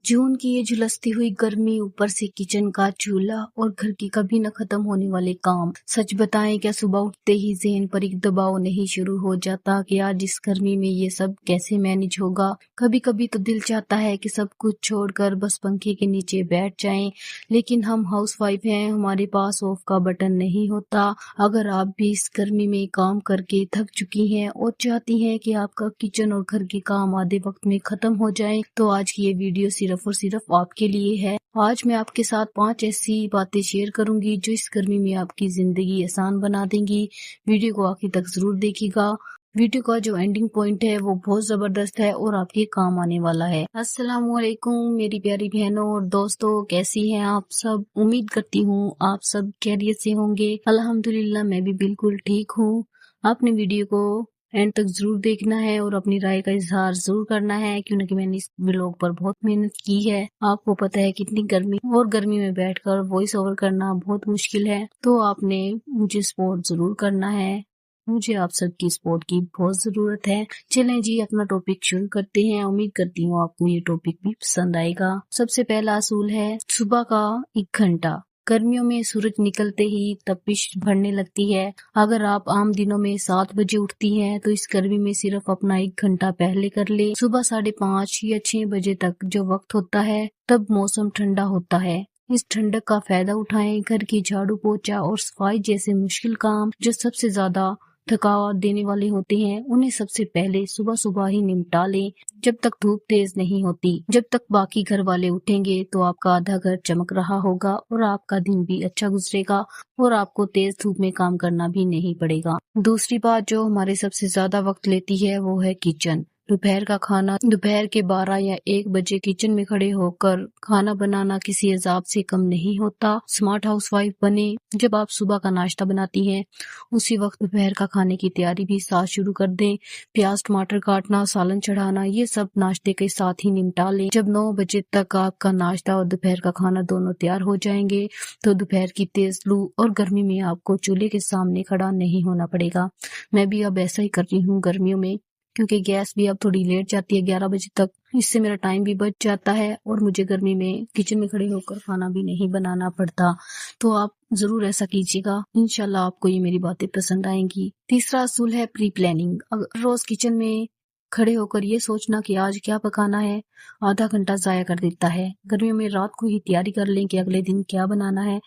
जून की ये झुलसती हुई गर्मी, ऊपर से किचन का चूल्हा और घर के कभी न खत्म होने वाले काम। सच बताएं, क्या सुबह उठते ही ज़हन पर एक दबाव नहीं शुरू हो जाता कि आज इस गर्मी में ये सब कैसे मैनेज होगा। कभी कभी तो दिल चाहता है कि सब कुछ छोड़कर बस पंखे के नीचे बैठ जाएं, लेकिन हम हाउसवाइफ हैं, हमारे पास ऑफ का बटन नहीं होता। अगर आप भी इस गर्मी में काम करके थक चुकी हैं और चाहती हैं कि आपका किचन और घर के काम आधे वक्त में खत्म हो जाएं, तो आज की ये वीडियो सिर्फ और सिर्फ आपके लिए है। आज मैं आपके साथ 5 ऐसी बातें शेयर करूंगी जो इस गर्मी में आपकी जिंदगी आसान बना देंगी। वीडियो को आखिर तक जरूर देखिएगा। वीडियो का जो एंडिंग पॉइंट है वो बहुत जबरदस्त है और आपके काम आने वाला है। अस्सलाम वालेकुम मेरी प्यारी बहनों और दोस्तों, कैसी हैं आप सब। उम्मीद करती हूँ आप सब खैरियत से होंगे। अल्हम्दुलिल्लाह मैं भी बिल्कुल ठीक हूँ। आपने वीडियो को एंड तक जरूर देखना है और अपनी राय का इजहार जरूर करना है, क्योंकि मैंने इस व्लॉग पर बहुत मेहनत की है। आपको पता है कितनी गर्मी और गर्मी में बैठकर वॉइस ओवर करना बहुत मुश्किल है, तो आपने मुझे सपोर्ट जरूर करना है। मुझे आप सबकी सपोर्ट की बहुत जरूरत है। चलें जी, अपना टॉपिक शुरू करते हैं। उम्मीद करती हूँ आपको ये टॉपिक भी पसंद आएगा। सबसे पहला असूल है सुबह का 1 घंटा। गर्मियों में सूरज निकलते ही तपिश बढ़ने लगती है। अगर आप आम दिनों में 7 बजे उठती हैं, तो इस गर्मी में सिर्फ अपना 1 घंटा पहले कर ले। सुबह 5:30 या 6 बजे तक जो वक्त होता है, तब मौसम ठंडा होता है। इस ठंडक का फायदा उठाएं। घर की झाड़ू पोछा और सफाई जैसे मुश्किल काम जो सबसे ज्यादा थकावट देने वाले होते हैं, उन्हें सबसे पहले सुबह सुबह ही निपटा लें, जब तक धूप तेज नहीं होती। जब तक बाकी घर वाले उठेंगे तो आपका आधा घर चमक रहा होगा और आपका दिन भी अच्छा गुजरेगा और आपको तेज धूप में काम करना भी नहीं पड़ेगा। दूसरी बात जो हमारे सबसे ज्यादा वक्त लेती है वो है किचन। दोपहर का खाना। दोपहर के 12 या 1 बजे किचन में खड़े होकर खाना बनाना किसी अजाब से कम नहीं होता। स्मार्ट हाउसवाइफ बने। जब आप सुबह का नाश्ता बनाती हैं, उसी वक्त दोपहर का खाने की तैयारी भी साथ शुरू कर दें। प्याज टमाटर काटना, सालन चढ़ाना, ये सब नाश्ते के साथ ही निपटा लें। जब 9 बजे तक आपका नाश्ता और दोपहर का खाना दोनों तैयार हो जाएंगे, तो दोपहर की तेज लू और गर्मी में आपको चूल्हे के सामने खड़ा नहीं होना पड़ेगा। मैं भी अब ऐसा ही कर रही हूँ गर्मियों में, क्योंकि गैस भी अब थोड़ी लेट जाती है 11 बजे तक। इससे मेरा टाइम भी बच जाता है और मुझे गर्मी में किचन में खड़े होकर खाना भी नहीं बनाना पड़ता। तो आप जरूर ऐसा कीजिएगा, इंशाल्लाह आपको ये मेरी बातें पसंद आएंगी। तीसरा असूल है प्री प्लानिंग। अगर रोज किचन में खड़े होकर ये सोचना कि आज क्या पकाना है, आधा घंटा जाया कर देता है। गर्मियों में रात को ही तैयारी कर लें कि अगले दिन क्या बनाना है।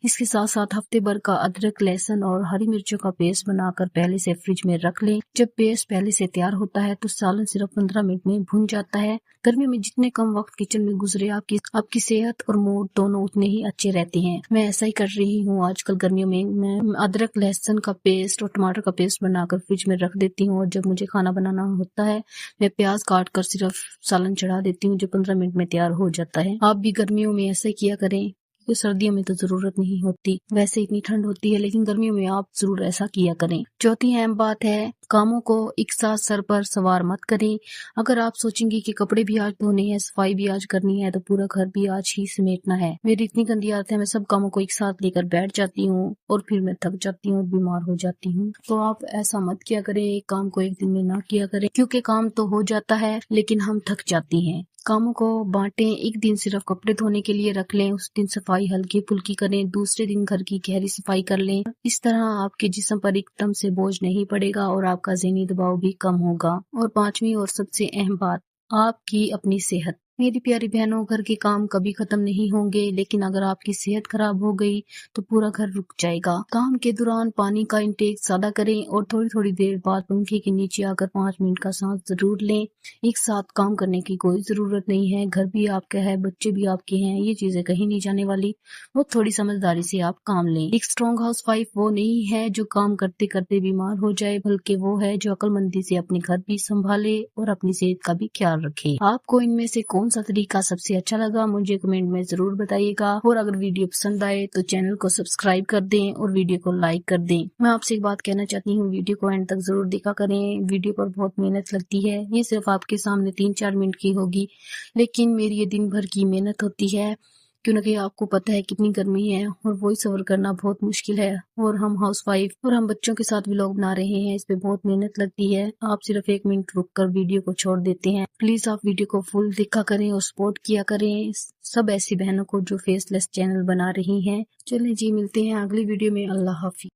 इसके साथ साथ हफ्ते भर का अदरक, लहसुन और हरी मिर्चों का पेस्ट बनाकर पहले से फ्रिज में रख लें। जब पेस्ट पहले से तैयार होता है तो सालन सिर्फ 15 मिनट में भुन जाता है। गर्मी में जितने कम वक्त किचन में गुजरे, आपकी सेहत और मूड दोनों उतने ही अच्छे रहते हैं। मैं ऐसा ही कर रही हूँ आजकल गर्मियों में। मैं अदरक लहसुन का पेस्ट और टमाटर का पेस्ट बनाकर फ्रिज में रख देती हूँ और जब मुझे खाना बनाना होता है मैं प्याज काट कर सिर्फ सालन चढ़ा देती हूँ, जो 15 मिनट में तैयार हो जाता है। आप भी गर्मियों में ऐसा किया करें, क्योंकि सर्दियों में तो जरूरत नहीं होती, वैसे इतनी ठंड होती है, लेकिन गर्मियों में आप जरूर ऐसा किया करें। चौथी अहम बात है कामों को एक साथ सर पर सवार मत करें। अगर आप सोचेंगे कि कपड़े भी आज धोने हैं, सफाई भी आज करनी है, तो पूरा घर भी आज ही समेटना है। मेरी इतनी गंदी आदत है, मैं सब कामों को एक साथ लेकर बैठ जाती हूँ और फिर मैं थक जाती हूँ, बीमार हो जाती हूँ। तो आप ऐसा मत किया करें, एक काम को एक दिन में ना किया करें, क्योंकि काम तो हो जाता है लेकिन हम थक जाती हैं। कामों को बांटें। एक दिन सिर्फ कपड़े धोने के लिए रख लें, उस दिन सफाई हल्की फुल्की करें, दूसरे दिन घर की गहरी सफाई कर लें। इस तरह आपके जिस्म पर एकदम से बोझ नहीं पड़ेगा और आपका ज़हनी दबाव भी कम होगा। और 5वीं और सबसे अहम बात, आपकी अपनी सेहत। मेरी प्यारी बहनों, घर के काम कभी खत्म नहीं होंगे, लेकिन अगर आपकी सेहत खराब हो गई तो पूरा घर रुक जाएगा। काम के दौरान पानी का इंटेक ज्यादा करें और थोड़ी थोड़ी देर बाद पंखे के नीचे आकर 5 मिनट का सांस जरूर लें। एक साथ काम करने की कोई जरूरत नहीं है, घर भी आपका है, बच्चे भी आपके हैं, ये चीजें कहीं नहीं जाने वाली। वो थोड़ी समझदारी से आप काम लें। एक स्ट्रॉन्ग हाउस वाइफ वो नहीं है जो काम करते करते बीमार हो जाए, बल्कि वो है जो अक्लमंदी से अपने घर भी संभाले और अपनी सेहत का भी ख्याल रखे। आपको इनमें से कौन सा तरीका सबसे अच्छा लगा, मुझे कमेंट में जरूर बताइएगा। और अगर वीडियो पसंद आए तो चैनल को सब्सक्राइब कर दें और वीडियो को लाइक कर दें। मैं आपसे एक बात कहना चाहती हूँ, वीडियो को एंड तक जरूर देखा करें। वीडियो पर बहुत मेहनत लगती है, ये सिर्फ आपके सामने 3-4 मिनट की होगी, लेकिन मेरी ये दिन भर की मेहनत होती है। क्यों ना कि आपको पता है कितनी गर्मी है और वॉइस ओवर करना बहुत मुश्किल है, और हम हाउस वाइफ और हम बच्चों के साथ व्लॉग बना रहे हैं, इस पे बहुत मेहनत लगती है। आप सिर्फ 1 मिनट रुक कर वीडियो को छोड़ देते हैं। प्लीज आप वीडियो को फुल देखा करें और सपोर्ट किया करें सब ऐसी बहनों को जो फेसलेस चैनल बना रही हैं। चलिए जी, मिलते हैं अगली वीडियो में। अल्लाह हाफिज।